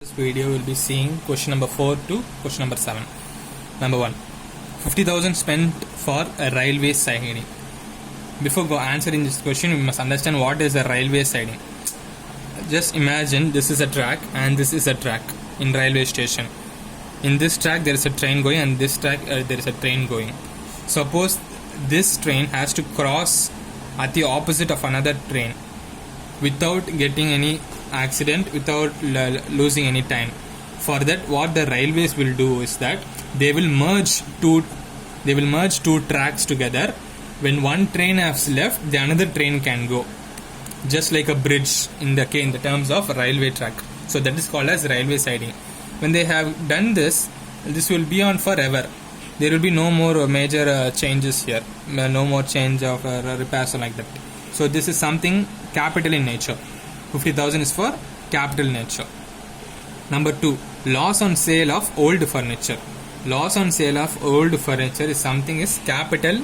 This video will be seeing question number 4 to question number 7. Number 1. 50,000 spent for a railway siding. Before answering this question, we must understand what is a railway siding. Just imagine this is a track and this is a track in railway station. In this track there is a train going and this track there is a train going. Suppose this train has to cross at the opposite of another train without getting any accident, without losing any time. For that, what the railways will do is that they will merge two tracks together. When one train has left, the another train can go, just like a bridge in the terms of railway track. So that is called as railway siding. When they have done this will be on forever. There will be no more major changes here, no more change of repairs or like that. So this is something capital in nature. 50,000 is for capital nature. Number 2, loss on sale of old furniture. Loss on sale of old furniture is something is capital.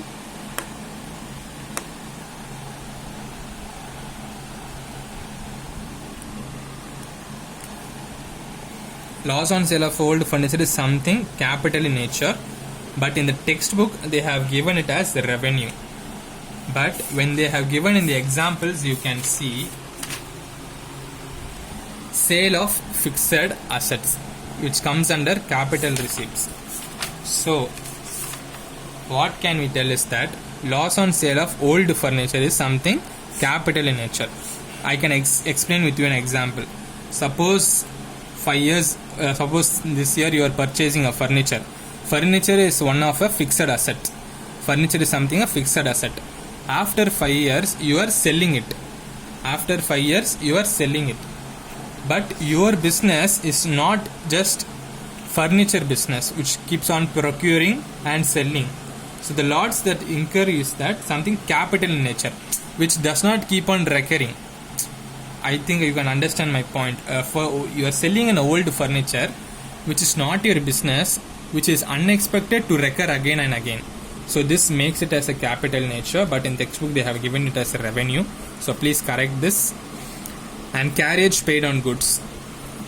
Loss on sale of old furniture is something capital in nature, but in the textbook they have given it as the revenue. But when they have given in the examples, you can see sale of fixed assets, which comes under capital receipts. So what can we tell is that loss on sale of old furniture is something capital in nature. I can explain with you an example. Suppose suppose this year you are purchasing a furniture. Furniture is one of a fixed asset. Furniture is something a fixed asset. After 5 years you are selling it. But your business is not just furniture business which keeps on procuring and selling. So the loss that incur is that something capital in nature which does not keep on recurring. I think you can understand my point. For you are selling an old furniture which is not your business, which is unexpected to recur again and again. So this makes it as a capital nature, but in textbook they have given it as a revenue. So please correct this. And carriage paid on goods.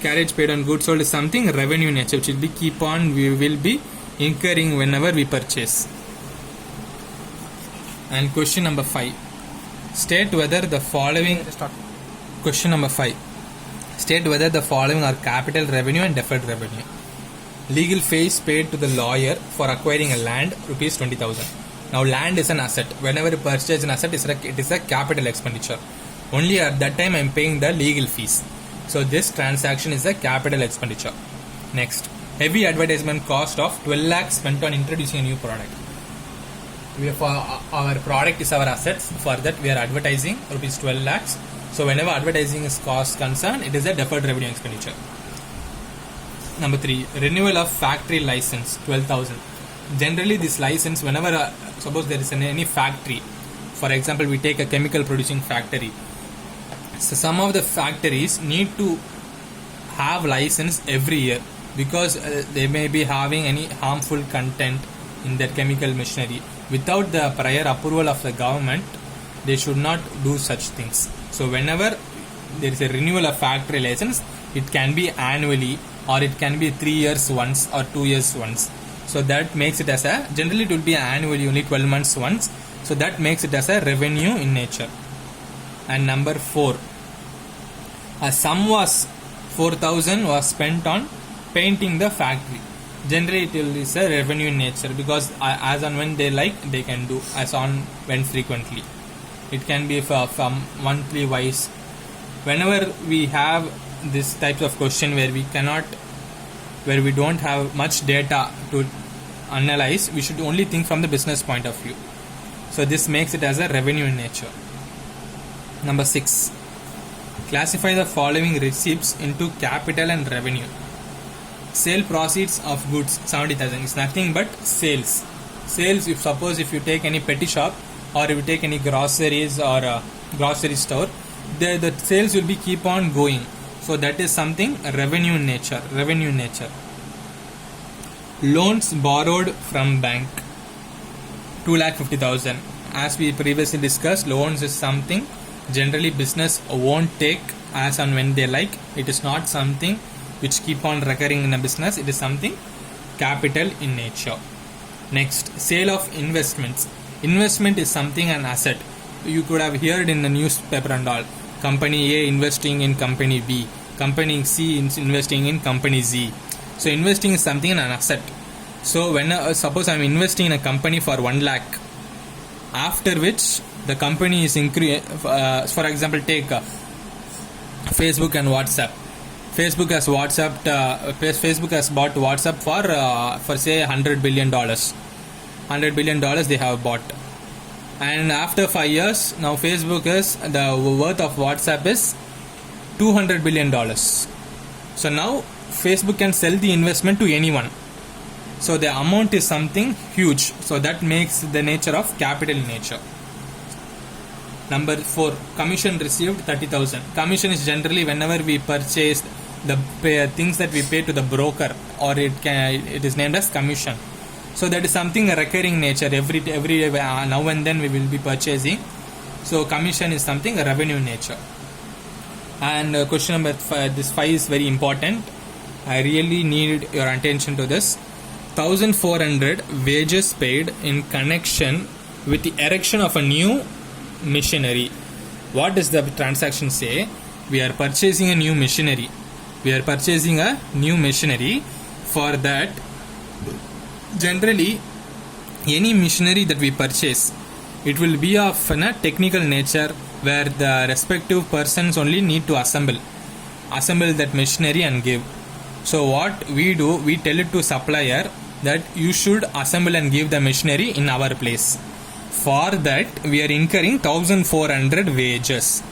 Carriage paid on goods sold is something revenue nature, which we will be incurring whenever we purchase. And question number 5. State whether the following. Question number 5. State whether the following are capital revenue and deferred revenue. Legal fees paid to the lawyer for acquiring a land, rupees 20,000. Now land is an asset. Whenever you purchase an asset, it is a capital expenditure. Only at that time I am paying the legal fees. So this transaction is a capital expenditure. Next, heavy advertisement cost of 12 lakhs spent on introducing a new product. Our product is our assets. For that we are advertising rupees 12 lakhs. So whenever advertising is cost concerned, it is a deferred revenue expenditure. Number 3, renewal of factory license, 12,000. Generally this license, whenever suppose there is any factory, for example we take a chemical producing factory. So some of the factories need to have license every year because they may be having any harmful content in their chemical machinery. Without the prior approval of the government, they should not do such things. So whenever there is a renewal of factory license, it can be annually or it can be 3 years once or 2 years once. So that makes it as generally it will be annually, only 12 months once. So that makes it as a revenue in nature. And number 4, a sum was 4,000 was spent on painting the factory. Generally it is a revenue in nature because as and when they like, they can do, as on when frequently. It can be from monthly wise. Whenever we have this types of question where we don't have much data to analyze, we should only think from the business point of view. So this makes it as a revenue in nature. Number 6, classify the following receipts into capital and revenue. Sale proceeds of goods, 70,000 is nothing but sales. Sales, if you take any petty shop or if you take any groceries or a grocery store, the sales will be keep on going. So that is something revenue in nature. Loans borrowed from bank, 2,50,000. As we previously discussed, loans is something generally business won't take as and when they like. It is not something which keep on recurring in a business, it is something capital in nature. Next, sale of investments. Investment is something an asset. You could have heard in the newspaper and all. Company A investing in company B. Company C is investing in company Z. So investing is something an asset. So when suppose I am investing in a company for 1 lakh, after which the company is for example, take Facebook and WhatsApp. Facebook has bought WhatsApp for say $100 billion. $100 billion they have bought, and after 5 years, now Facebook is the worth of WhatsApp is $200 billion. So now Facebook can sell the investment to anyone. So the amount is something huge. So that makes the nature of capital in nature. Number 4, commission received 30,000. Commission is generally whenever we purchase the things that we pay to the broker, or it is named as commission. So that is something a recurring nature. Every now and then we will be purchasing. So commission is something a revenue nature. And question number 5, this 5 is very important. I really need your attention to this. 1,400 wages paid in connection with the erection of a new machinery. What does the transaction say? We are purchasing a new machinery. For that, generally any machinery that we purchase, it will be of a technical nature, where the respective persons only need to assemble that machinery and give. So what we do, we tell it to supplier that you should assemble and give the machinery in our place. For that we are incurring 1,400 wages.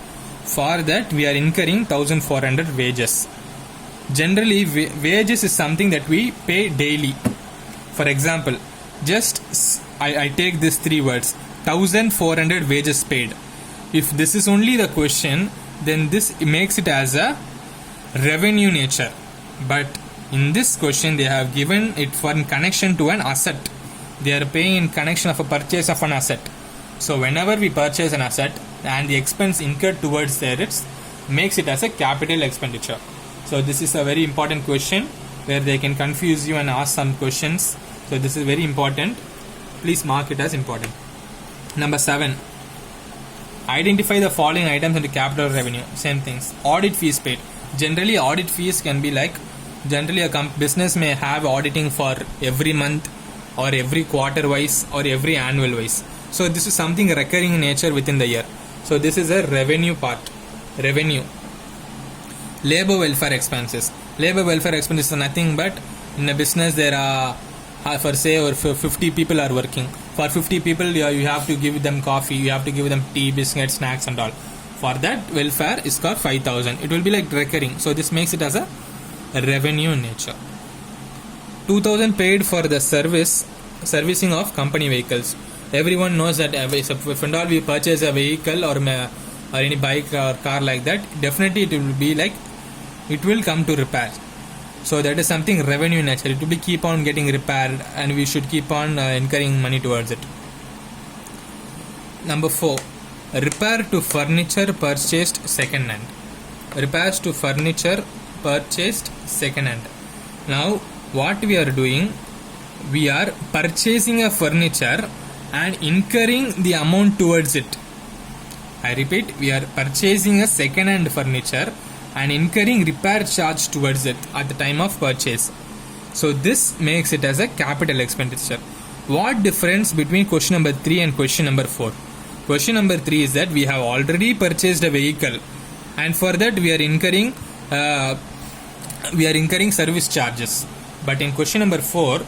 Generally wages is something that we pay daily. For example, just I take these 3 words, 1,400 wages paid. If this is only the question, then this makes it as a revenue nature. But in this question, they have given it for in connection to an asset. They are paying in connection of a purchase of an asset. So whenever we purchase an asset and the expense incurred towards it makes it as a capital expenditure. So this is a very important question where they can confuse you and ask some questions. So this is very important. Please mark it as important. Number 7. Identify the following items into capital revenue. Same things. Audit fees paid. Generally, audit fees can be like, generally a business may have auditing for every month or every quarter wise or every annual wise. So this is something recurring in nature within the year. So this is a revenue part. Revenue. Labor welfare expenses. Labor welfare expenses are nothing but in a business there are for 50 people are working. For 50 people you have to give them coffee, you have to give them tea, biscuits, snacks and all. For that welfare is called 5,000. It will be like recurring. So this makes it as a revenue in nature. 2,000 paid for the servicing of company vehicles. Everyone knows that if and all we purchase a vehicle or any bike or car like that, definitely it will be like it will come to repair. So that is something revenue in nature. It will be keep on getting repaired and we should keep on incurring money towards it. Number 4. Repair to furniture purchased second hand. Repairs to furniture purchased second hand. Now what we are doing, we are purchasing a furniture and incurring the amount towards it. I repeat, we are purchasing a second hand furniture and incurring repair charge towards it at the time of purchase. So this makes it as a capital expenditure. What difference between question number 3 and question number 4? Question number 3 is that we have already purchased a vehicle and for that we are incurring service charges. But in question number 4,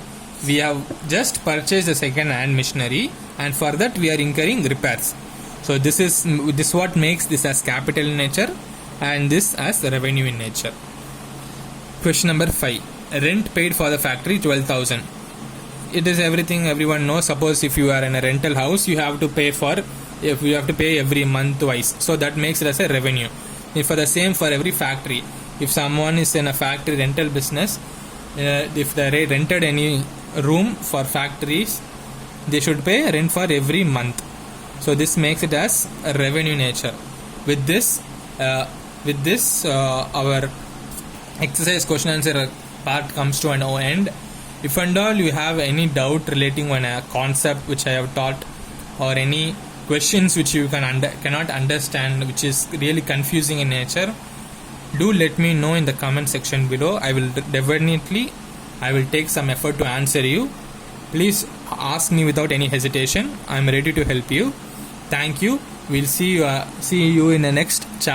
we have just purchased a second hand machinery and for that we are incurring repairs. So this what makes this as capital in nature and this as revenue in nature. Question number 5. Rent paid for the factory 12,000. It is everything everyone knows. Suppose if you are in a rental house, you have to pay every month twice. So that makes it as a revenue. If for the same for every factory, if someone is in a factory rental business, if they rented any room for factories, they should pay rent for every month. So this makes it as a revenue nature. With this our exercise question answer part comes to an end. If and all you have any doubt relating on a concept which I have taught, or any questions which you cannot understand, which is really confusing in nature, do let me know in the comment section below. I will take some effort to answer you. Please ask me without any hesitation. I am ready to help you. Thank you. We'll see you in the next chapter.